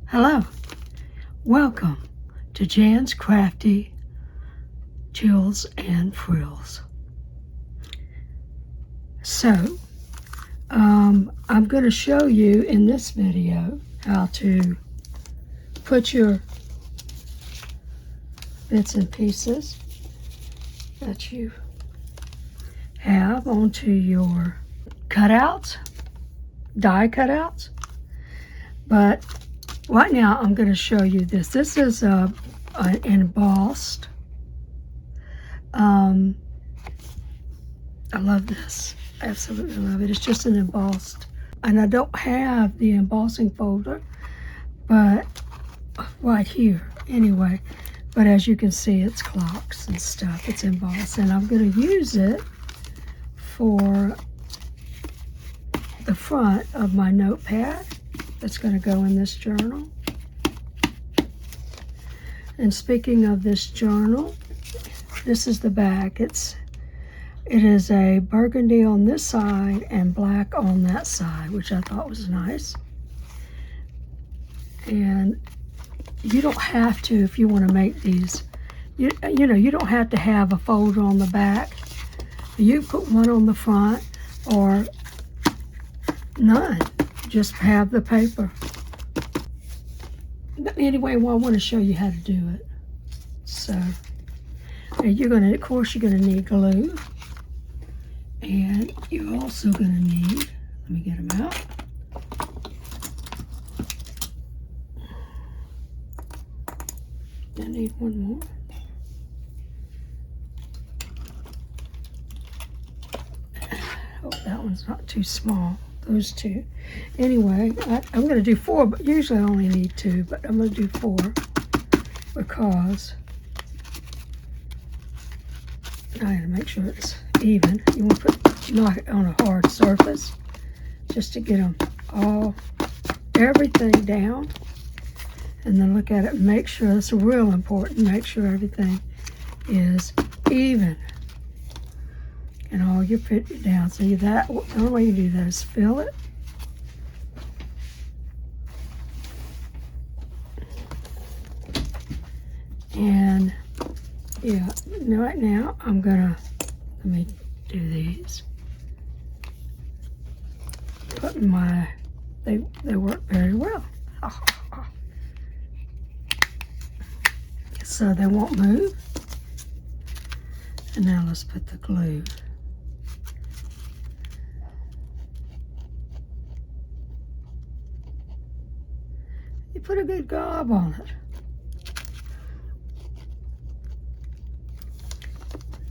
Hello, welcome to Jan's Crafty Chills and Frills. So, I'm going to show you in this video how to put your bits and pieces that you have onto your cutouts, die cutouts. But right now I'm going to show you this. This is an embossed. I love this. Absolutely love it. It's just an embossed. And I don't have the embossing folder, but right here anyway. But as you can see, it's clocks and stuff. It's embossed. And I'm going to use it for the front of my notepad that's going to go in this journal. And speaking of this journal, this is the back. It is a burgundy on this side and black on that side, which I thought was nice. And you don't have to, if you want to make these, you don't have to have a folder on the back. You put one on the front or none. Just have the paper. But anyway, well, I want to show you how to do it. So of course you're gonna need glue, and you're also gonna need, let me get them out. I need one more. Hope that one's not too small. Those two. Anyway, I'm going to do 4, but usually I only need 2, but I'm going to do 4 because I got to make sure it's even. You want to knock it on a hard surface just to get them everything down, and then look at it and make sure, that's real important, make sure everything is even. And all you put it down. So the only way you do that is fill it. And yeah, right now let me do these. Put they work very well. So they won't move. And now let's put the glue. You put a good gob on it.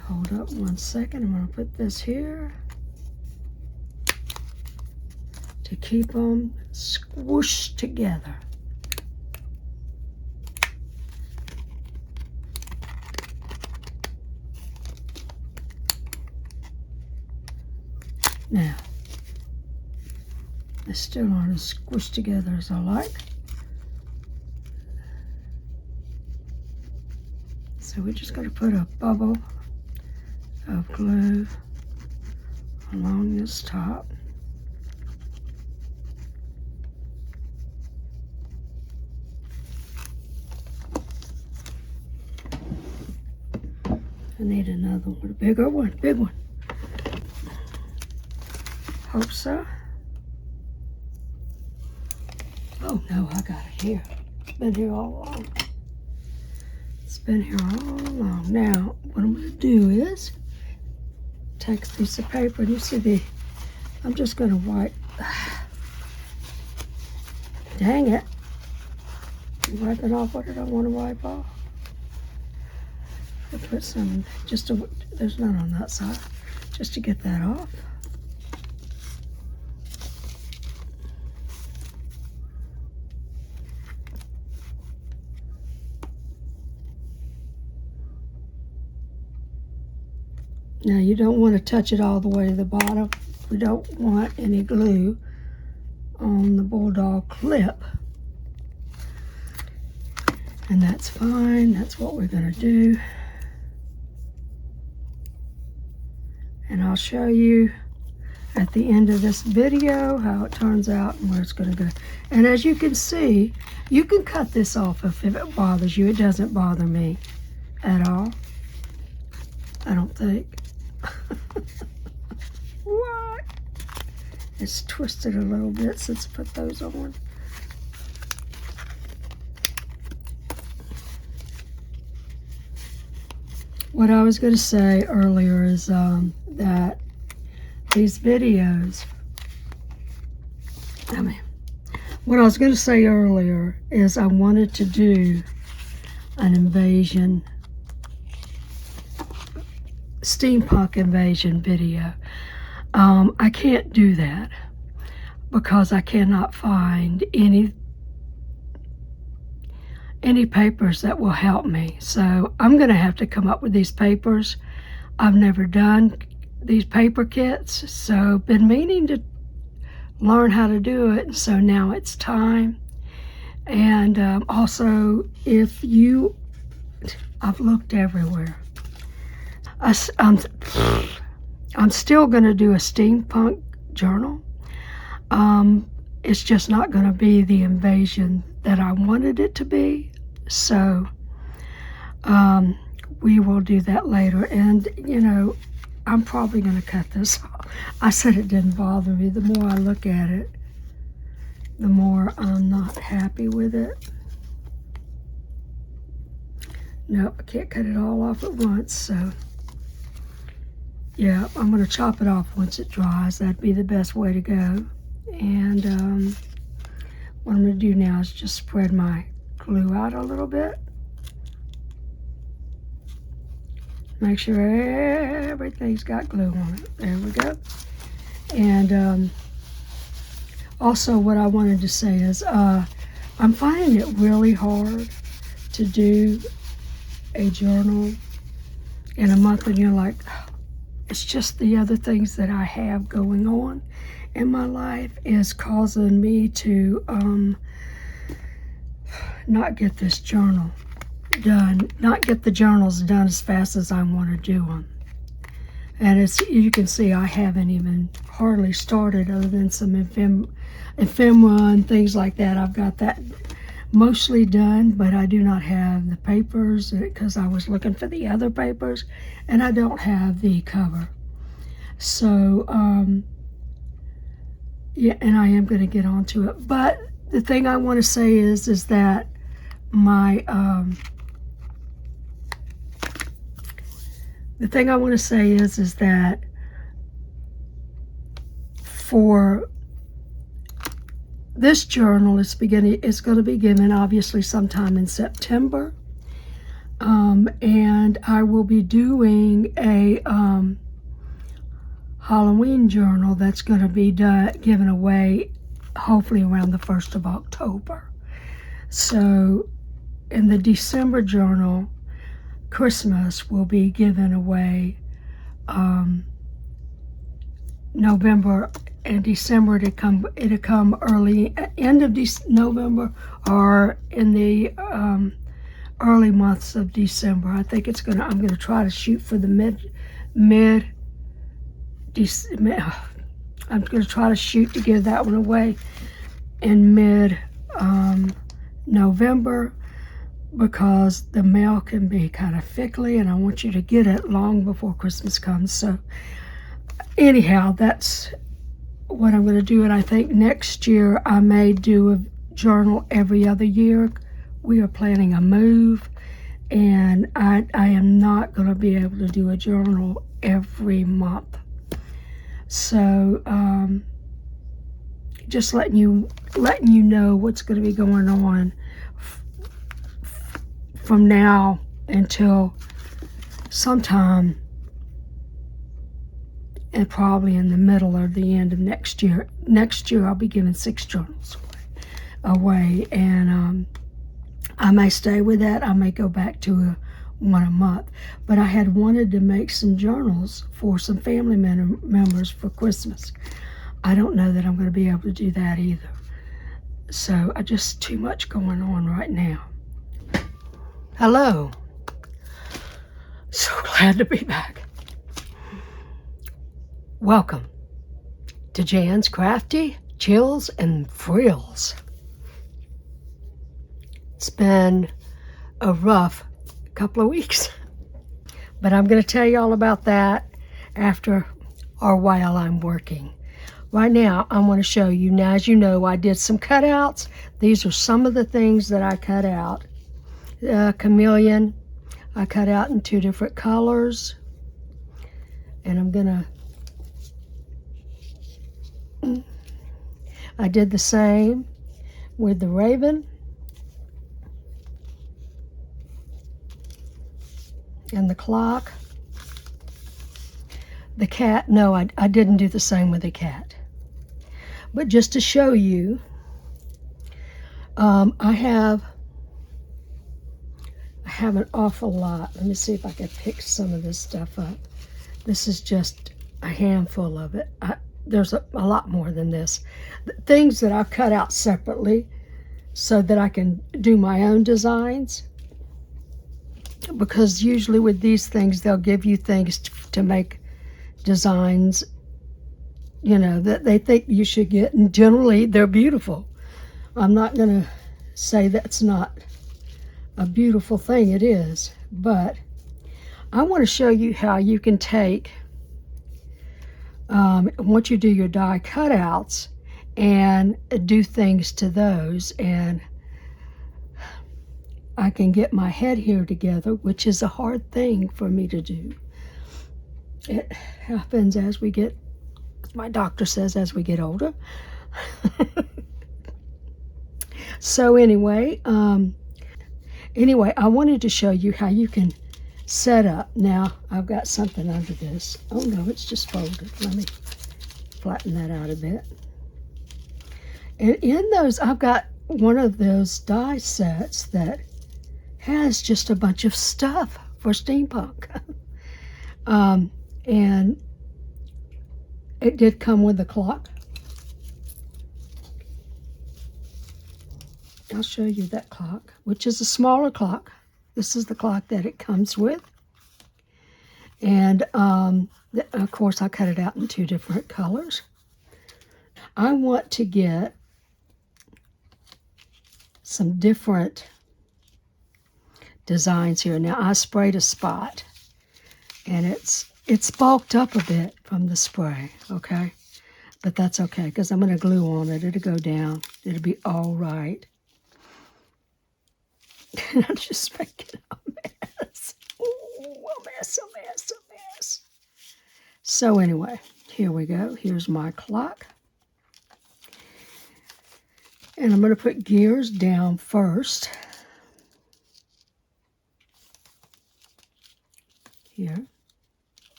Hold up 1 second. I'm going to put this here to keep them squished together. Now, they still aren't as squished together as I like. So we're just going to put a bubble of glue along this top. I need another one, a big one. Hope so. Oh no, I got it here. It's been here all along. Now, what I'm going to do is take a piece of paper, and you see I'm just going to wipe. Dang it. Wipe it off. What did I want to wipe off? I put some, there's none on that side, just to get that off. Now you don't want to touch it all the way to the bottom. We don't want any glue on the bulldog clip. And that's fine. That's what we're going to do. And I'll show you at the end of this video how it turns out and where it's going to go. And as you can see, you can cut this off if it bothers you. It doesn't bother me at all, I don't think. What? It's twisted a little bit since I put those on. What I was going to say earlier is that these videos, what I was going to say earlier is I wanted to do an invasion, steampunk invasion video. I can't do that because I cannot find any papers that will help me. So I'm going to have to come up with these papers. I've never done these paper kits, so been meaning to learn how to do it. So now it's time. And also, I've looked everywhere. I'm still going to do a steampunk journal. It's just not going to be the invasion that I wanted it to be. So we will do that later. And, you know, I'm probably going to cut this off. I said it didn't bother me. The more I look at it, the more I'm not happy with it. No, I can't cut it all off at once. So, yeah, I'm going to chop it off once it dries. That'd be the best way to go. And what I'm going to do now is just spread my glue out a little bit. Make sure everything's got glue on it. There we go. And also what I wanted to say is I'm finding it really hard to do a journal in a month, and you're like, it's just the other things that I have going on in my life is causing me to not get this journal done, not get the journals done as fast as I want to do them. And it's, you can see I haven't even hardly started other than some ephemera and things like that. I've got that mostly done, but I do not have the papers because I was looking for the other papers, and I don't have the cover. So, yeah, and I am going to get onto it. But the thing I want to say is that my, the thing I want to say is that for this journal, it's going to be given obviously sometime in September. And I will be doing a Halloween journal that's going to be given away hopefully around the 1st of October. So in the December journal, Christmas will be given away November and December. It'll come early, end of November or in the early months of December. I think I'm going to try to shoot for the I'm going to try to shoot to give that one away in mid-November, because the mail can be kind of fickly and I want you to get it long before Christmas comes. So anyhow, that's what I'm going to do. And I think next year I may do a journal every other year. We are planning a move, and I am not going to be able to do a journal every month. So just letting you know what's going to be going on from now until sometime, and probably in the middle or the end of next year. Next year I'll be giving 6 journals away, and I may stay with that. I may go back to one a month. But I had wanted to make some journals for some family members for Christmas. I don't know that I'm going to be able to do that either. So I just too much going on right now. Hello. So glad to be back. Welcome to Jan's Crafty Chills and Frills. It's been a rough couple of weeks, but I'm going to tell you all about that after or while I'm working. Right now, I want to show you. Now, as you know, I did some cutouts. These are some of the things that I cut out. Chameleon, I cut out in 2 different colors. And I'm going to... I did the same with the raven. And the clock. The cat, no, I didn't do the same with the cat. But just to show you, I have an awful lot. Let me see if I can pick some of this stuff up. This is just a handful of it. There's a lot more than this. Things that I've cut out separately so that I can do my own designs. Because usually with these things, they'll give you things to make designs, you know, that they think you should get, and generally they're beautiful. I'm not going to say that's not a beautiful thing. It is, but I want to show you how you can take, once you do your die cutouts, and do things to those, and I can get my head here together, which is a hard thing for me to do. It happens as we get, my doctor says, as we get older. So anyway, I wanted to show you how you can set up. Now, I've got something under this. Oh no, it's just folded. Let me flatten that out a bit. And in those, I've got one of those die sets that has just a bunch of stuff for steampunk. And it did come with a clock. I'll show you that clock, which is a smaller clock. This is the clock that it comes with. And of course, I cut it out in 2 different colors. I want to get some different designs here. Now, I sprayed a spot, and it's bulked up a bit from the spray, okay? But that's okay, because I'm going to glue on it. It'll go down. It'll be all right. I'm just making a mess. Ooh, a mess. So anyway, here we go. Here's my clock. And I'm going to put gears down first. Here.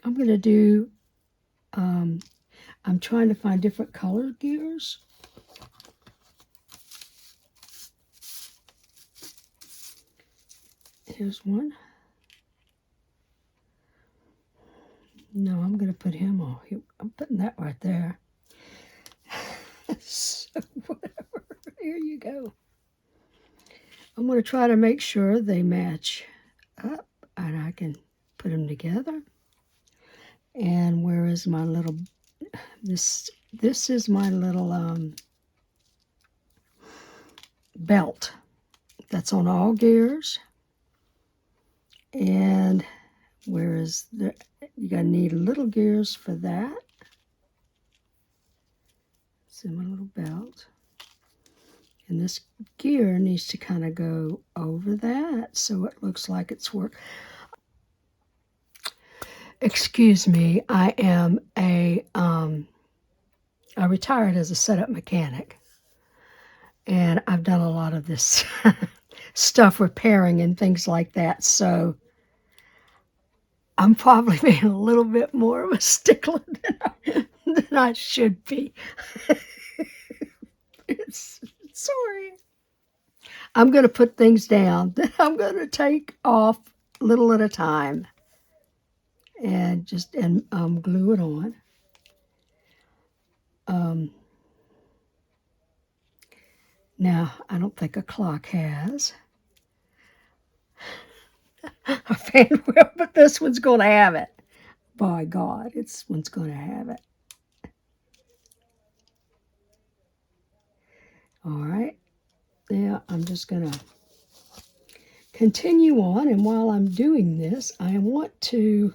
I'm going to do, I'm trying to find different color gears. Here's one. No, I'm going to put him on. I'm putting that right there. So whatever. Here you go. I'm going to try to make sure they match up, and I can put them together. And where is my little, this is my little belt that's on all gears. And where is the, you're going to need little gears for that. It's in my little belt. And this gear needs to kind of go over that so it looks like it's work. Excuse me, I retired as a setup mechanic. And I've done a lot of this stuff, repairing and things like that. So I'm probably being a little bit more of a stickler than I should be. Sorry. I'm going to put things down that I'm going to take off little at a time and just glue it on. Now, I don't think a clock has a fan wheel, but this one's going to have it. by God, it's one's going to have it. All right. Now I'm just going to continue on. And while I'm doing this, I want to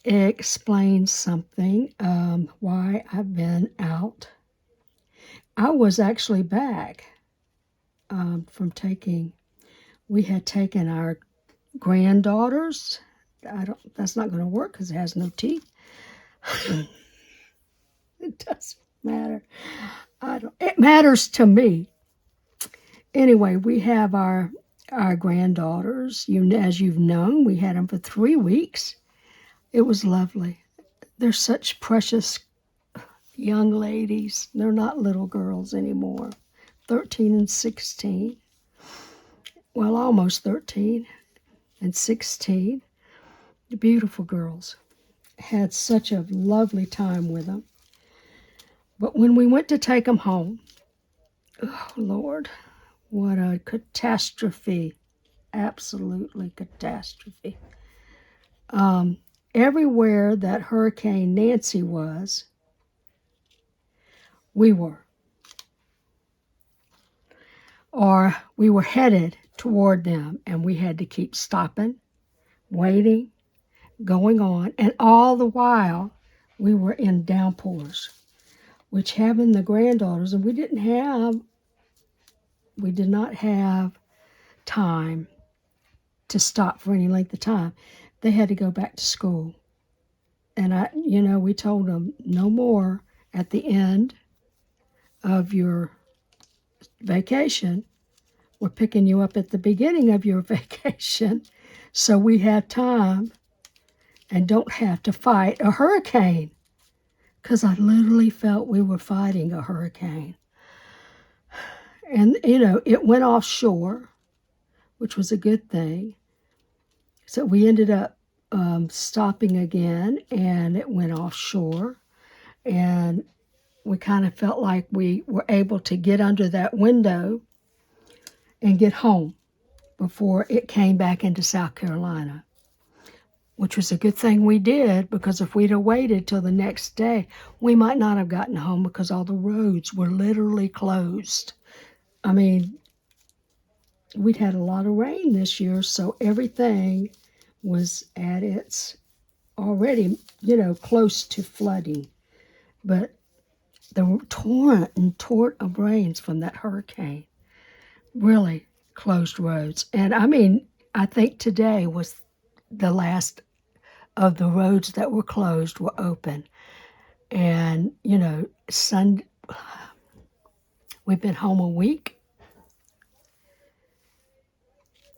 explain something, why I've been out. I was actually back from taking, we had taken our granddaughters. That's not going to work because it has no teeth. It doesn't matter. It matters to me. Anyway, we have our granddaughters. As you've known, we had them for 3 weeks. It was lovely. They're such precious young ladies. They're not little girls anymore. 13 and 16. Well, almost 13 and 16. Beautiful girls. Had such a lovely time with them. But when we went to take them home, oh, Lord, what a catastrophe. Absolutely catastrophe. Everywhere that Hurricane Nancy was, we were. Or we were headed toward them, and we had to keep stopping, waiting, going on. And all the while, we were in downpours, which having the granddaughters, and we did not have time to stop for any length of time. They had to go back to school. And we told them no more at the end of your vacation. We're picking you up at the beginning of your vacation so we have time and don't have to fight a hurricane. Because I literally felt we were fighting a hurricane. And, it went offshore, which was a good thing. So we ended up stopping again, and it went offshore. And we kind of felt like we were able to get under that window and get home before it came back into South Carolina, which was a good thing we did, because if we'd have waited till the next day, we might not have gotten home because all the roads were literally closed. I mean, we'd had a lot of rain this year, so everything was at its already, close to flooding. But the torrent of rains from that hurricane really closed roads. And I think today was the last of the roads that were closed were open. And, Sunday, we've been home a week.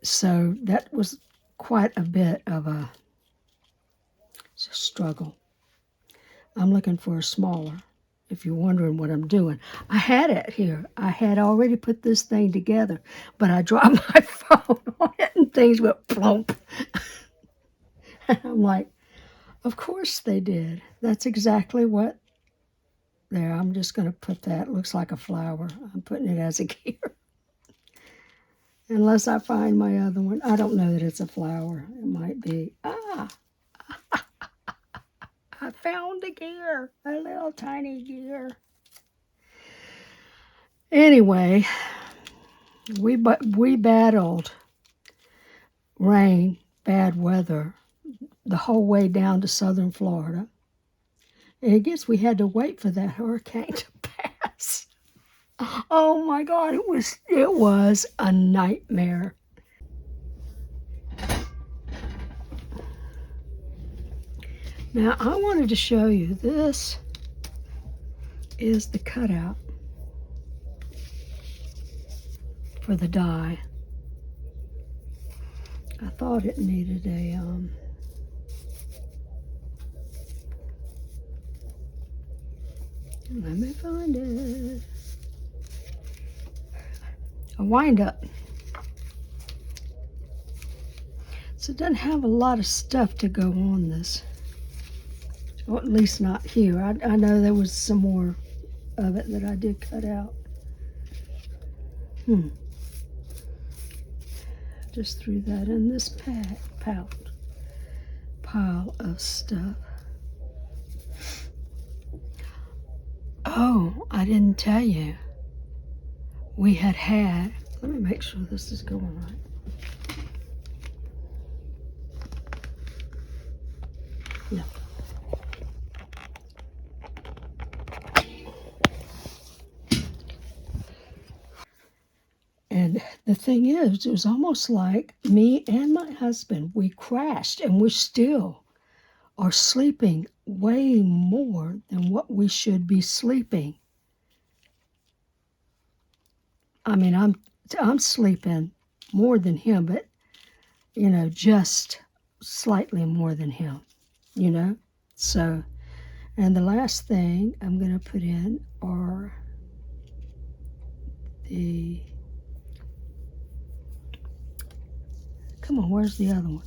So that was quite a bit of a struggle. I'm looking for a smaller, if you're wondering what I'm doing. I had it here. I had already put this thing together, but I dropped my phone on it and things went plump. And I'm like, of course they did. That's exactly what. There, I'm just going to put that. It looks like a flower. I'm putting it as a gear. Unless I find my other one. I don't know that it's a flower. It might be. I found a gear. A little tiny gear. Anyway, we battled rain, bad weather, the whole way down to southern Florida. And I guess we had to wait for that hurricane to pass. Oh my God, it was a nightmare. Now I wanted to show you, this is the cutout for the die. I thought it needed a let me find it. A wind up. So it doesn't have a lot of stuff to go on this. Or at least not here. I know there was some more of it that I did cut out. Just threw that in this pile of stuff. Oh, I didn't tell you. We had, let me make sure this is going right. Yeah. And the thing is, it was almost like me and my husband, we crashed, and we still are sleeping way more than what we should be sleeping. I mean, I'm sleeping more than him, but just slightly more than him, So, and the last thing I'm going to put in are come on, where's the other one?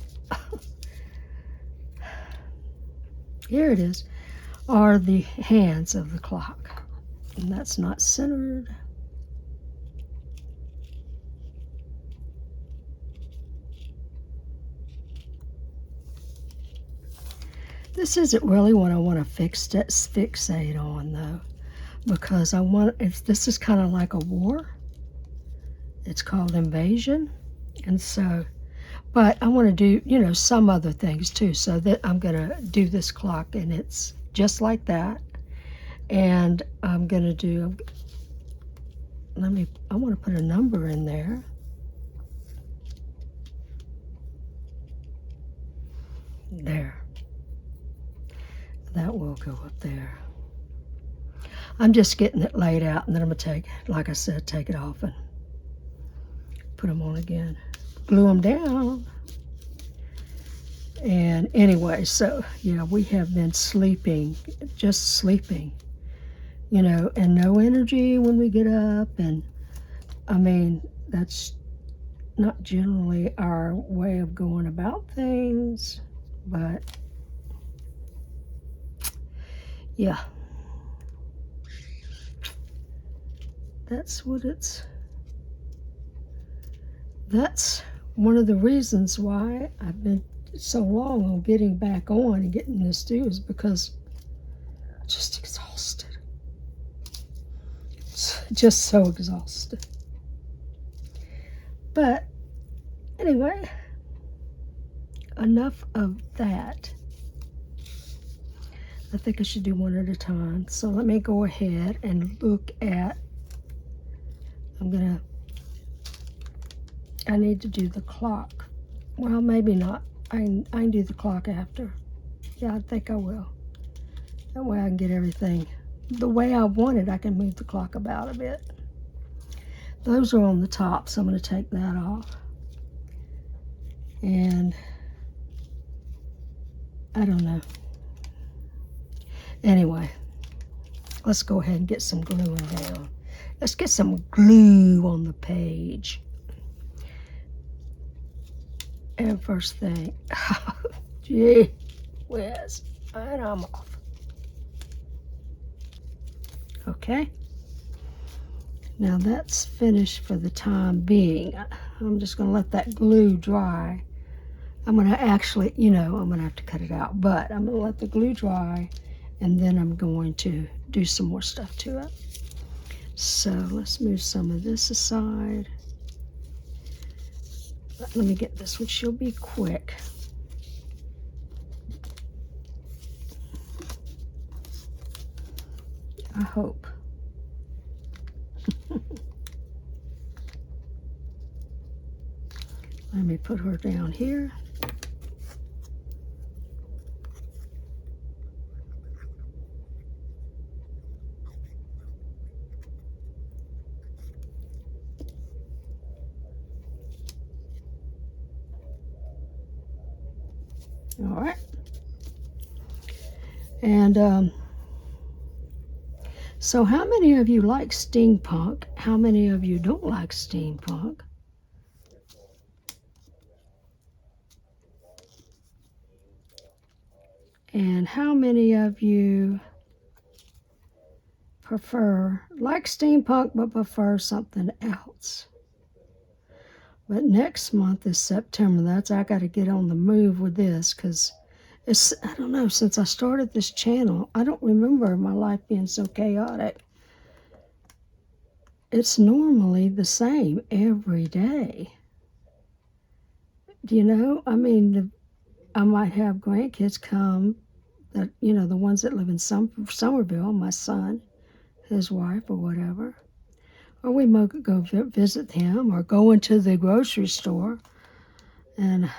Here it is, are the hands of the clock. And that's not centered. This isn't really what I want to fixate on, though, because this is kind of like a war. It's called Invasion. And so, but I want to do, some other things too. So that I'm going to do this clock, and it's just like that. And I'm going to do, I want to put a number in there. There. That will go up there. I'm just getting it laid out, and then I'm going to like I said, take it off and put them on again. Glue them down. And anyway, so, yeah, we have been sleeping, just sleeping, and no energy when we get up. And, I mean, that's not generally our way of going about things, but yeah, that's one of the reasons why I've been so long on getting back on and getting this due, is because I'm just exhausted. Just so exhausted. But anyway, enough of that. I think I should do one at a time. So let me go ahead and look at, I need to do the clock. Well, maybe not. I can do the clock after. Yeah, I think I will. That way I can get everything the way I want it. I can move the clock about a bit. Those are on the top, so I'm going to take that off. And I don't know. Anyway, let's go ahead and get some gluing down. Let's get some glue on the page. And first thing, gee whiz, and I'm off. Okay. Now that's finished for the time being. I'm just going to let that glue dry. I'm going to actually, I'm going to have to cut it out, but I'm going to let the glue dry, and then I'm going to do some more stuff to it. So let's move some of this aside. Let me get this one. She'll be quick. I hope. Let me put her down here. All right. And so how many of you like steampunk? How many of you don't like steampunk? And how many of you like steampunk but prefer something else? But next month is September. I got to get on the move with this, because I don't know, since I started this channel, I don't remember my life being so chaotic. It's normally the same every day. You know, I mean, I might have grandkids come that, you know, the ones that live in Somerville, my son, his wife, or whatever. Or we might go visit him or go into the grocery store in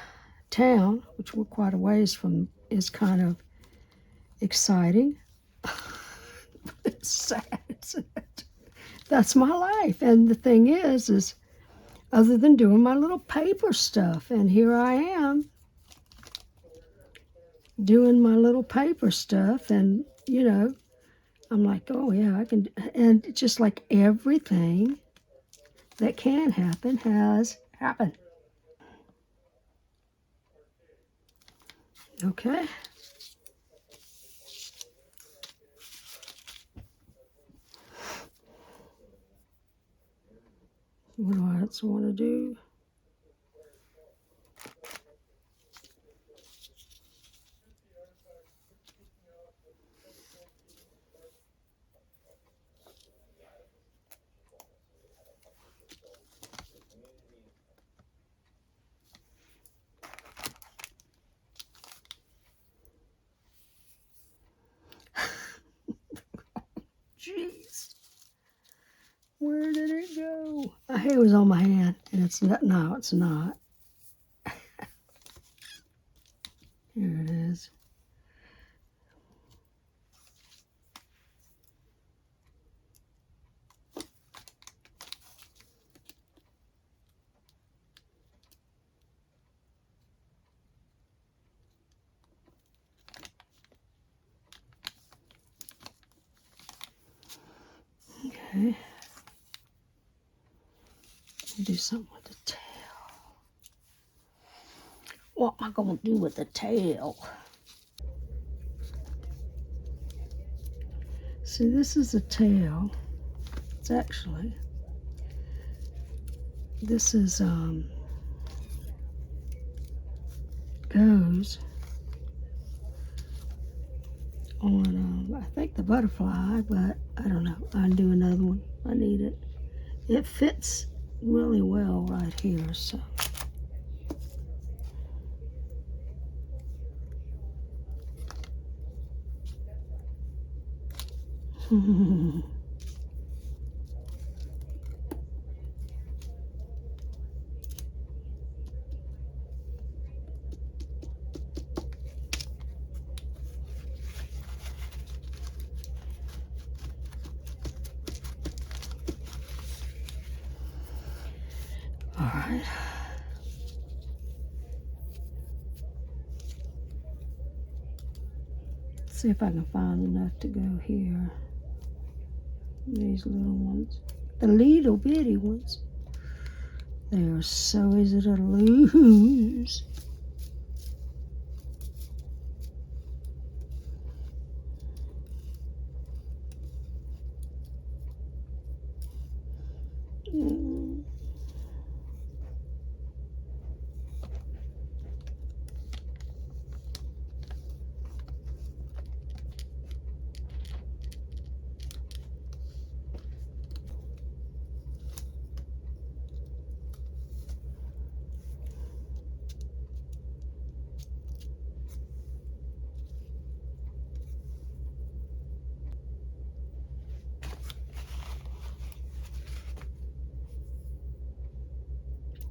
town, which we're quite a ways from, is kind of exciting. It's sad, isn't it? That's my life. And the thing is other than doing my little paper stuff, and here I am doing my little paper stuff, and, you know, I'm like, oh yeah, I can, and just like everything that can happen has happened. Okay. What do I else want to do? Jeez. Where did it go? My hair was on my hand, and it's not. No, it's not. Here it is. Okay. Do something with the tail. What am I going to do with the tail? See, this is the tail. It's actually, this is, goes on, I think the butterfly, but I don't know. I'll do another one. I need it. It fits really well right here, so. All right. See if I can find enough to go here. These little ones. The little bitty ones. They are so easy to lose.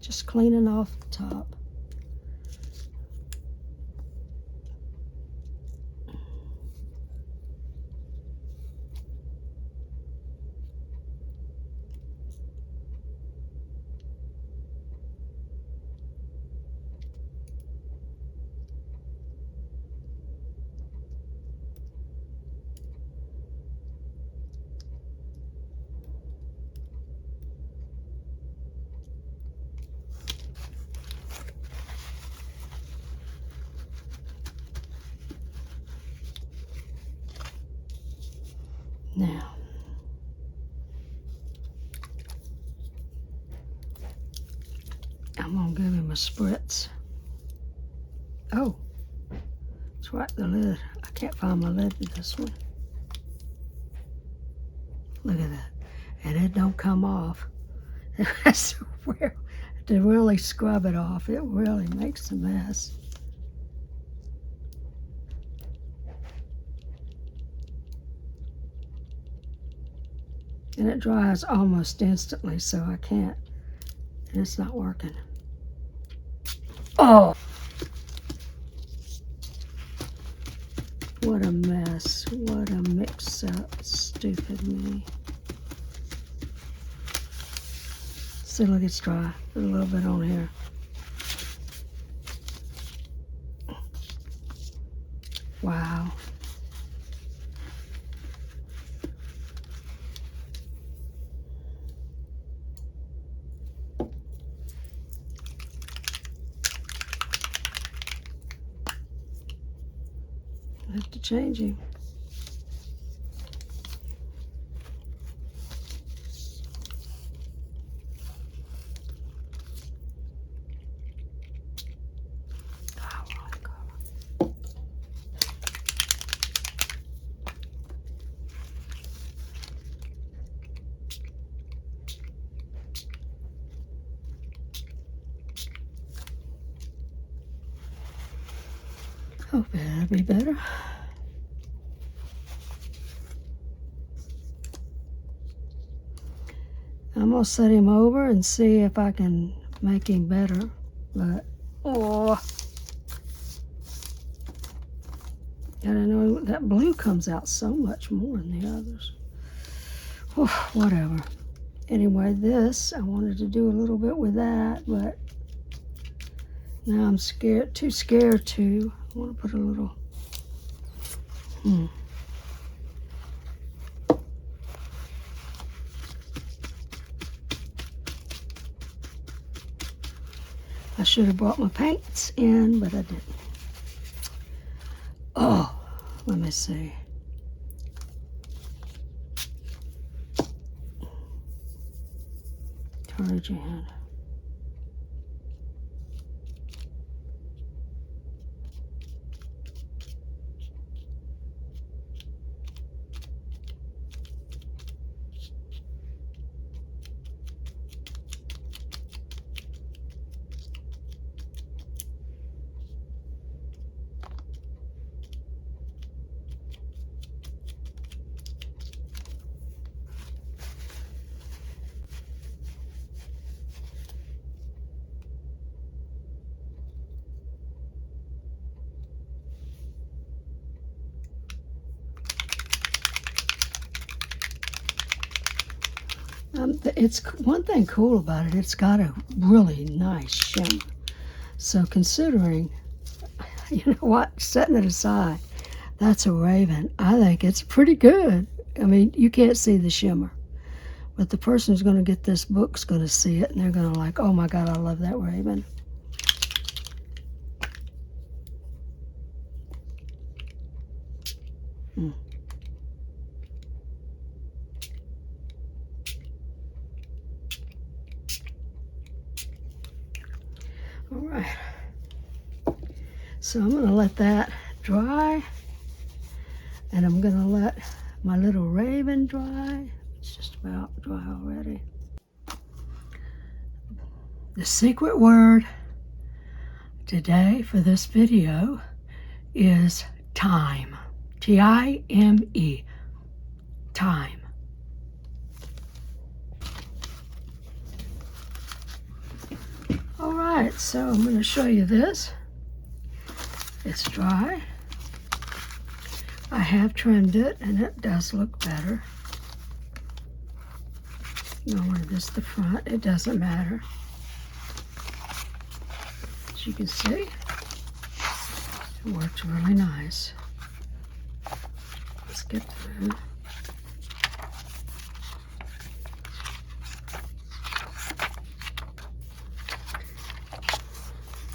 Just cleaning off the top. Now, I'm gonna give him a spritz. Oh, that's right, the lid. I can't find my lid to this one. Look at that. And it don't come off. To really scrub it off, it really makes a mess. And it dries almost instantly, so I can't, and it's not working. Oh! What a mess. What a mix-up. Stupid me. See, look, it's dry. Put a little bit on here. Wow. I have to change him. Hope it'll be better. I'm gonna set him over and see if I can make him better, but oh, I don't know, that blue comes out so much more than the others. Oh, whatever. Anyway, this, I wanted to do a little bit with that, but now I'm scared, too scared to. I want to put a little, I should have brought my paints in, but I didn't. Oh, let me see. Detergent. It's one thing cool about it, it's got a really nice shimmer. So considering, you know what, setting it aside, that's a Raven. I think it's pretty good. I mean, you can't see the shimmer, but the person who's going to get this book's going to see it, and they're going to like, oh my God, I love that Raven. All right, so I'm going to let that dry, and I'm going to let my little Raven dry. It's just about dry already. The secret word today for this video is time. T-I-M-E. Time. All right, so I'm going to show you this. It's dry. I have trimmed it, and it does look better. Normally this is the front. It doesn't matter. As you can see, it works really nice. Let's get through.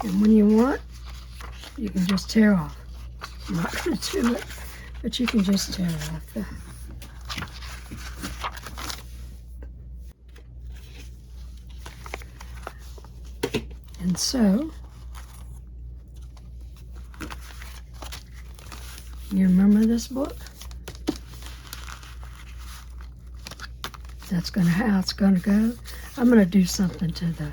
And when you want, you can just tear off. I'm not going to do it, but you can just tear off the. And so, You remember this book? That's how it's gonna go. I'm gonna do something to the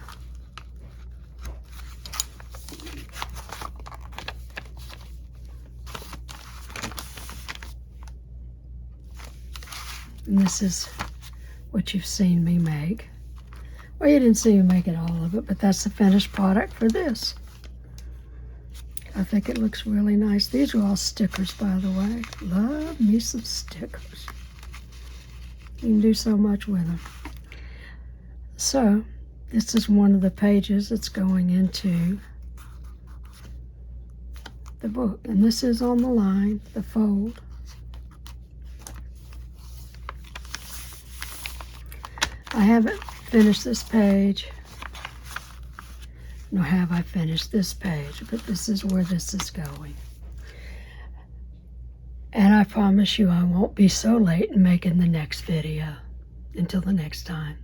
and this is what you've seen me make. Well, you didn't see me making all of it, but that's the finished product for this. I think it looks really nice. These are all stickers, by the way. Love me some stickers. You can do so much with them. So, this is one of the pages that's going into the book. And this is on the line, the fold. I haven't finished this page, nor have I finished this page, but this is where this is going. And I promise you I won't be so late in making the next video. Until the next time.